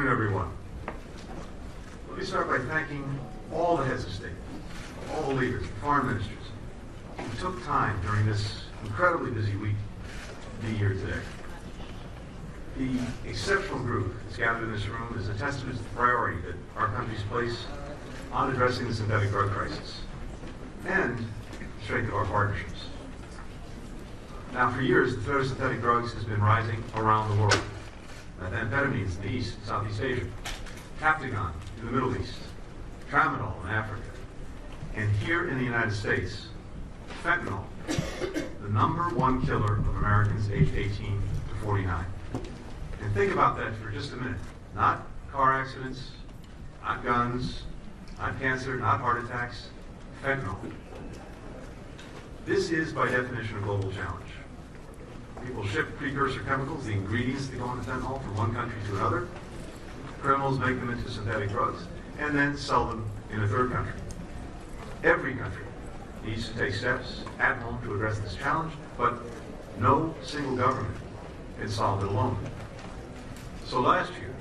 afternoon, everyone. Let me start by thanking all the heads of state, all the leaders, foreign ministers, who took time during this incredibly busy week to be here today. The exceptional group that's gathered in this room is a testament to the priority that our country's place on addressing the synthetic drug crisis and the strength of our partnerships. Now, for years, the threat of synthetic drugs has been rising around the world. Methamphetamines in the East and Southeast Asia, Captagon in the Middle East, tramadol in Africa, and here in the United States, fentanyl, the #1 killer of Americans aged 18 to 49. And think about that for just a minute. Not car accidents, not guns, not cancer, not heart attacks, fentanyl. This is, by definition, a global challenge. People ship precursor chemicals, the ingredients that go into fentanyl, from one country to another. Criminals make them into synthetic drugs and then sell them in a third country. Every country needs to take steps at home to address this challenge, but no single government can solve it alone. So last year,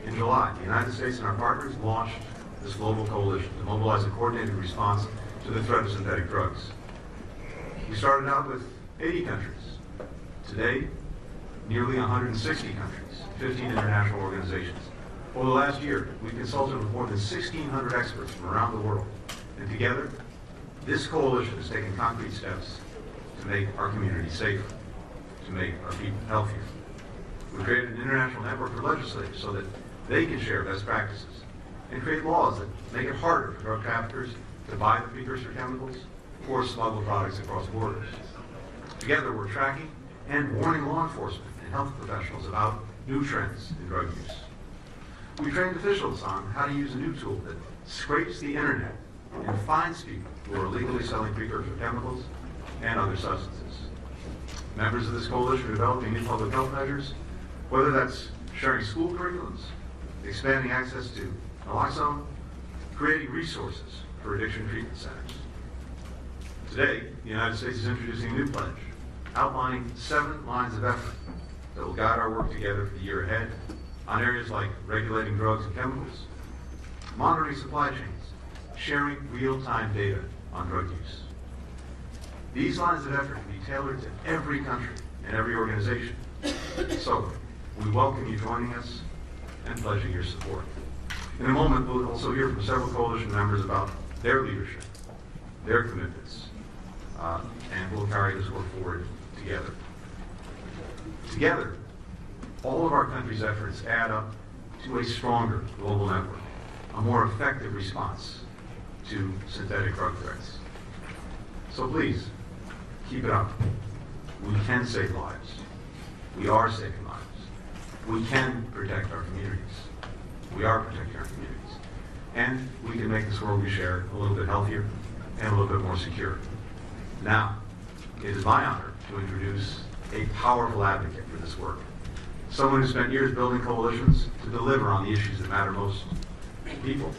in July, the United States and our partners launched this global coalition to mobilize a coordinated response to the threat of synthetic drugs. We started out with 80 countries. Today, nearly 160 countries, 15 international organizations. Over the last year, we consulted with more than 1,600 experts from around the world. And together, this coalition has taken concrete steps to make our communities safer, to make our people healthier. We created an international network for legislators so that they can share best practices and create laws that make it harder for drug traffickers to buy the precursor chemicals or smuggle products across borders. Together, we're tracking and warning law enforcement and health professionals about new trends in drug use. We trained officials on how to use a new tool that scrapes the internet and finds people who are illegally selling precursor chemicals and other substances. Members of this coalition are developing new public health measures, whether that's sharing school curriculums, expanding access to naloxone, creating resources for addiction treatment centers. Today, the United States is introducing a new pledge, outlining 7 lines of effort that will guide our work together for the year ahead on areas like regulating drugs and chemicals, monitoring supply chains, sharing real-time data on drug use. These lines of effort can be tailored to every country and every organization. So, we welcome you joining us and pledging your support. In a moment, we'll also hear from several coalition members about their leadership, their commitments, and we'll carry this work forward together. Together, all of our country's efforts add up to a stronger global network, a more effective response to synthetic drug threats. So please, keep it up. We can save lives. We are saving lives. We can protect our communities. We are protecting our communities. And we can make this world we share a little bit healthier and a little bit more secure. Now, it is my honor to introduce a powerful advocate for this work. Someone who spent years building coalitions to deliver on the issues that matter most to people.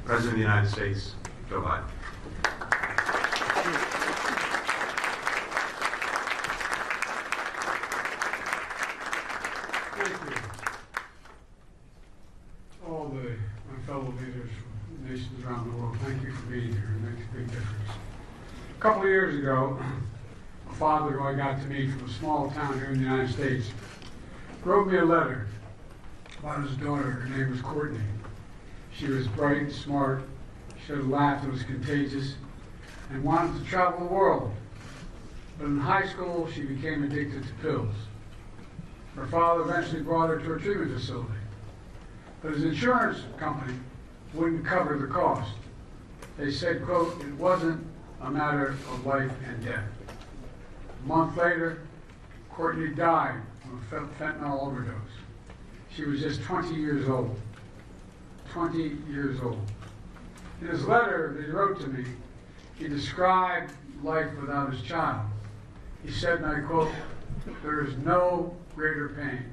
President of the United States, Joe Biden. Thank you. All my fellow leaders from nations around the world, thank you for being here. It makes a big difference. A couple of years ago, a father who I got to meet from a small town here in the United States wrote me a letter about his daughter. Her name was Courtney. She was bright, smart, she had a laugh that was contagious, and wanted to travel the world. But in high school, she became addicted to pills. Her father eventually brought her to a treatment facility, but his insurance company wouldn't cover the cost. They said, quote, it wasn't a matter of life and death. A month later, Courtney died from a fentanyl overdose. She was just 20 years old. 20 years old. In his letter that he wrote to me, he described life without his child. He said, and I quote, there is no greater pain.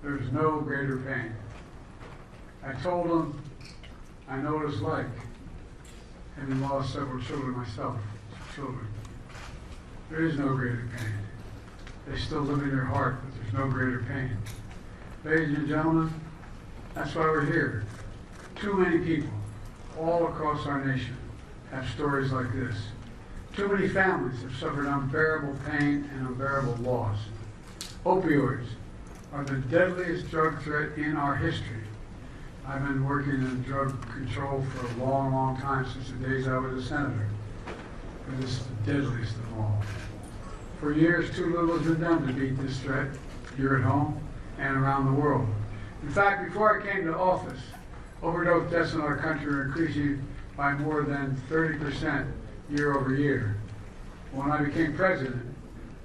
There is no greater pain. I told him, I know what it's like, having lost several children myself, children. There is no greater pain. They still live in your heart, but there's no greater pain. Ladies and gentlemen, that's why we're here. Too many people all across our nation have stories like this. Too many families have suffered unbearable pain and unbearable loss. Opioids are the deadliest drug threat in our history. I've been working in drug control for a long, long time, since the days I was a senator. But this is the deadliest of all. For years, too little has been done to beat this threat here at home and around the world. In fact, before I came to office, overdose deaths in our country are increasing by more than 30% year over year. When I became president,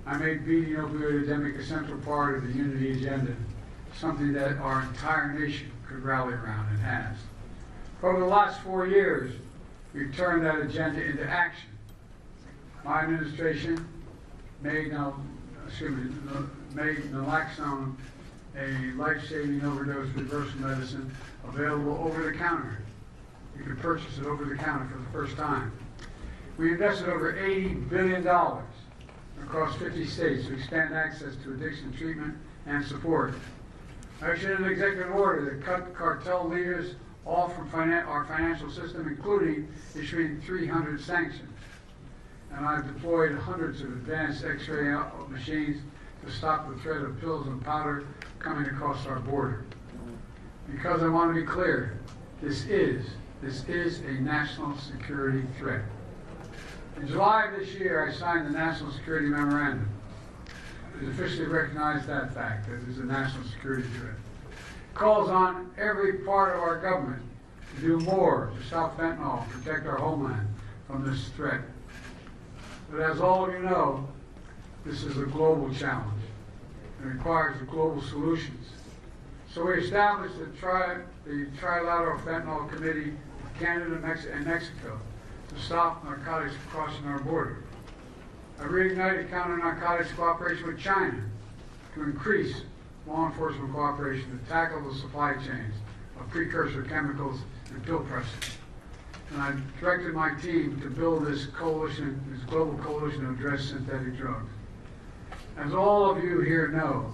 I made beating opioid epidemic a central part of the unity agenda, something that our entire nation could rally around and has. Over the last 4 years, we've turned that agenda into action. My administration made naloxone, a life-saving overdose reversal medicine, available over the counter. You can purchase it over the counter for the first time. We invested over $80 billion across 50 states to expand access to addiction treatment and support. I issued an executive order that cut cartel leaders off from our financial system, including issuing 300 sanctions. And I've deployed hundreds of advanced X-ray machines to stop the threat of pills and powder coming across our border. Because I want to be clear, this is a national security threat. In July of this year, I signed the National Security Memorandum. It officially recognized that fact, that it is a national security threat. It calls on every part of our government to do more to stop fentanyl and protect our homeland from this threat. But as all of you know, this is a global challenge. It requires global solutions. So we established the Trilateral Fentanyl Committee with Canada and Mexico to stop narcotics crossing our border. I reignited counter-narcotics cooperation with China to increase law enforcement cooperation to tackle the supply chains of precursor chemicals and pill presses. And I directed my team to build this coalition, this global coalition to address synthetic drugs. As all of you here know,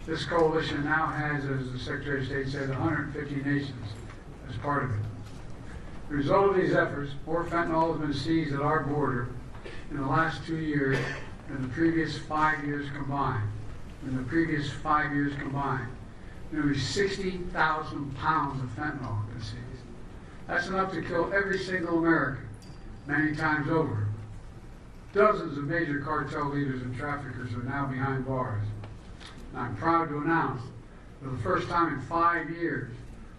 this coalition now has, as the Secretary of State said, 150 nations as part of it. The result of these efforts, more fentanyl has been seized at our border in the last 2 years than the previous 5 years combined. Nearly 60,000 pounds of fentanyl have been seized. That's enough to kill every single American, many times over. Dozens of major cartel leaders and traffickers are now behind bars. And I'm proud to announce, for the first time in 5 years,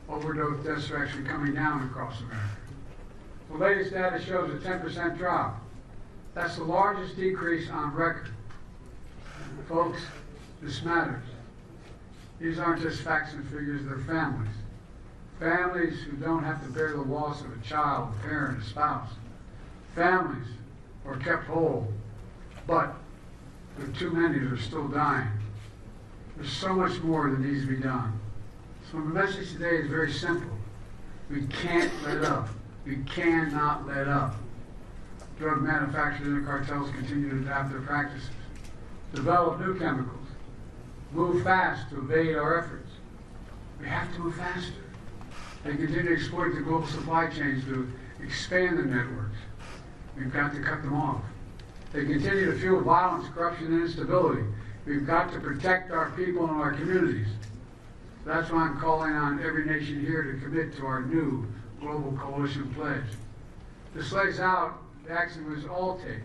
overdose deaths are actually coming down across America. The latest data shows a 10% drop. That's the largest decrease on record. Folks, this matters. These aren't just facts and figures, they're families. Families who don't have to bear the loss of a child, a parent, a spouse. Families who are kept whole, but there are too many that are still dying. There's so much more that needs to be done. So the message today is very simple. We can't let up. We cannot let up. Drug manufacturers and the cartels continue to adapt their practices, develop new chemicals, move fast to evade our efforts. We have to move faster. They continue to exploit the global supply chains to expand their networks. We've got to cut them off. They continue to fuel violence, corruption, and instability. We've got to protect our people and our communities. That's why I'm calling on every nation here to commit to our new Global Coalition Pledge. This lays out the action we must all take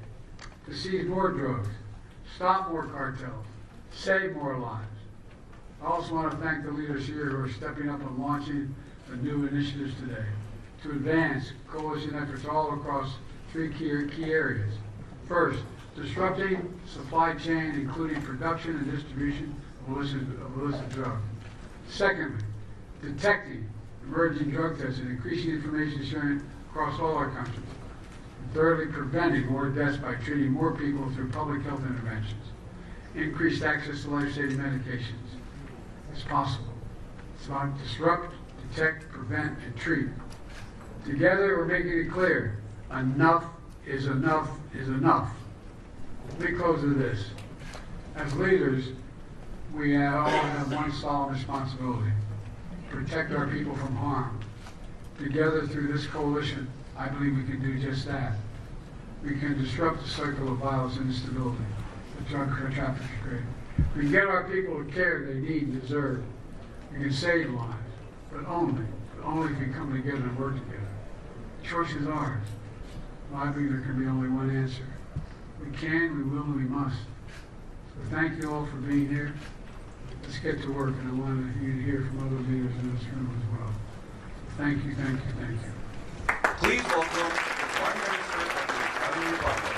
to seize more drugs, stop more cartels, save more lives. I also want to thank the leaders here who are stepping up and launching the new initiatives today to advance coalition efforts all across 3 key areas. First, disrupting supply chain, including production and distribution of illicit drugs. Secondly, detecting emerging drug tests and increasing information sharing across all our countries. And thirdly, preventing more deaths by treating more people through public health interventions. Increased access to life-saving medications. It's possible. It's about disrupt, detect, prevent, and treat. Together, we're making it clear. Enough is enough is enough. Let me close with this. As leaders, we all have one solemn responsibility: protect our people from harm. Together through this coalition, I believe we can do just that. We can disrupt the cycle of violence and instability that drug traffickers create. We can get our people the care they need and deserve. We can save lives, but only if we come together and work together. The choice is ours. I believe there can be only one answer. We can, we will, and we must. So thank you all for being here. Let's get to work, and I want you to hear from other leaders in this room as well. Thank you, thank you, thank you. Please welcome the Prime Minister of the Italian Republic.